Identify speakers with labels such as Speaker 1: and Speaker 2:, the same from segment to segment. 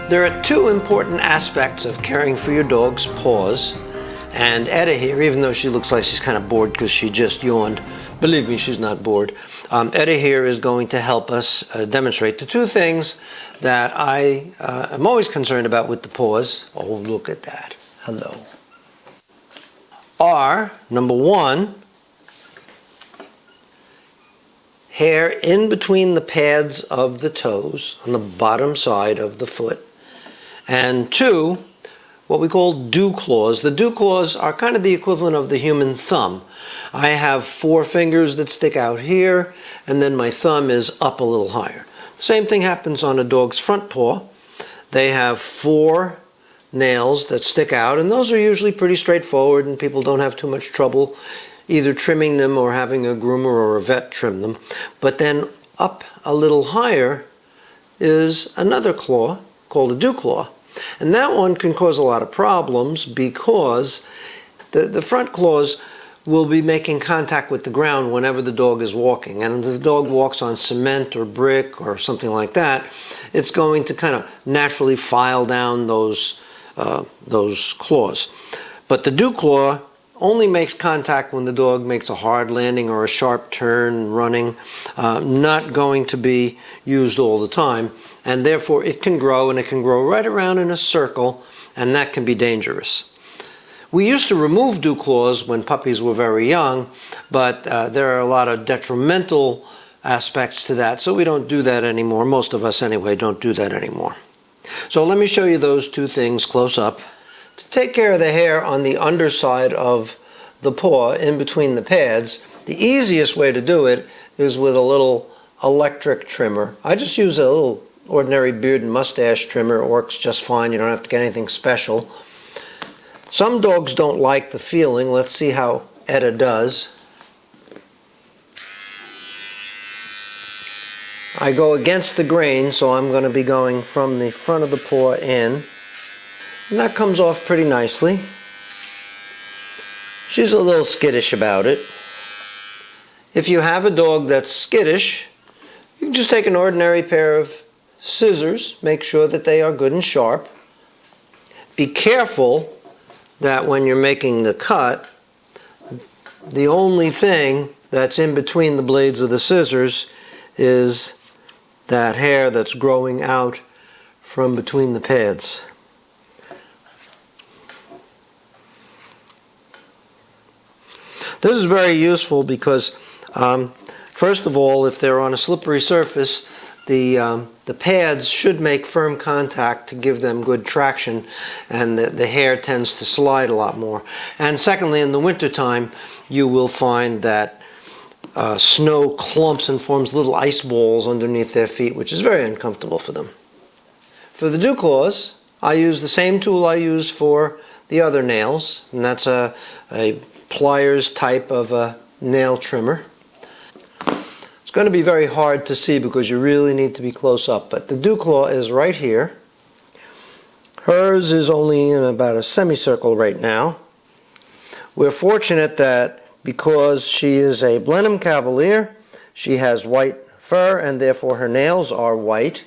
Speaker 1: There are two important aspects of caring for your dog's paws, and Etta here, even though she looks like she's kind of bored because she just yawned, believe me, she's not bored. Etta here is going to help us demonstrate the two things that I am always concerned about with the paws. Oh, look at that. Hello. Are, number one, hair in between the pads of the toes on the bottom side of the foot. And two, what we call dew claws. The dew claws are kind of the equivalent of the human thumb. I have 4 fingers that stick out here, and then my thumb is up a little higher. Same thing happens on a dog's front paw. They have 4 nails that stick out, and those are usually pretty straightforward, and people don't have too much trouble either trimming them or having a groomer or a vet trim them. But then up a little higher is another claw called a dew claw. And that one can cause a lot of problems because the front claws will be making contact with the ground whenever the dog is walking. And if the dog walks on cement or brick or something like that, it's going to kind of naturally file down those claws. But the dew claw only makes contact when the dog makes a hard landing or a sharp turn running, not going to be used all the time. And therefore it can grow, and it can grow right around in a circle, and that can be dangerous. We used to remove dew claws when puppies were very young, but there are a lot of detrimental aspects to that, so we don't do that anymore. Most of us anyway don't do that anymore. So let me show you those two things close up. To take care of the hair on the underside of the paw in between the pads, the easiest way to do it is with a little electric trimmer. I just use a little ordinary beard and mustache trimmer. It works just fine. You don't have to get anything special. Some dogs don't like the feeling. Let's see how Etta does. I go against the grain, so I'm going to be going from the front of the paw in. And that comes off pretty nicely. She's a little skittish about it. If you have a dog that's skittish, you can just take an ordinary pair of scissors, make sure that they are good and sharp. Be careful that when you're making the cut, the only thing that's in between the blades of the scissors is that hair that's growing out from between the pads. This is very useful because, first of all, if they're on a slippery surface, the pads should make firm contact to give them good traction, and the hair tends to slide a lot more. And secondly, in the wintertime, you will find that snow clumps and forms little ice balls underneath their feet, which is very uncomfortable for them. For the dew claws, I use the same tool I use for the other nails, and that's a pliers type of a nail trimmer. It's going to be very hard to see because you really need to be close up, but the dew claw is right here. Hers is only in about a semicircle right now. We're fortunate that because she is a Blenheim Cavalier, she has white fur and therefore her nails are white.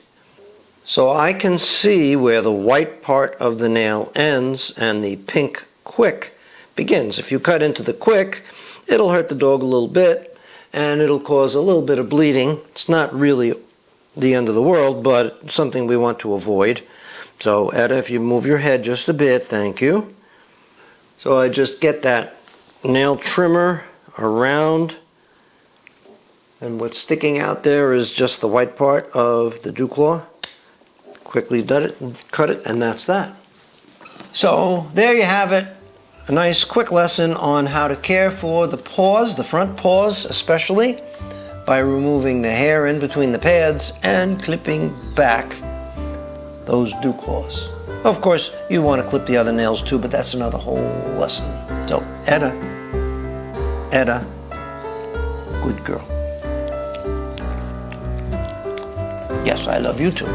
Speaker 1: So I can see where the white part of the nail ends and the pink quick begins. If you cut into the quick, it'll hurt the dog a little bit and it'll cause a little bit of bleeding. It's not really the end of the world, but it's something we want to avoid. So Etta, if you move your head just a bit, thank you. So I just get that nail trimmer around, and what's sticking out there is just the white part of the dew claw. Quickly cut it, and that's that. So there you have it. A nice quick lesson on how to care for the paws, the front paws especially, by removing the hair in between the pads and clipping back those dew claws. Of course, you want to clip the other nails too, but that's another whole lesson. So, Etta, good girl. Yes, I love you too.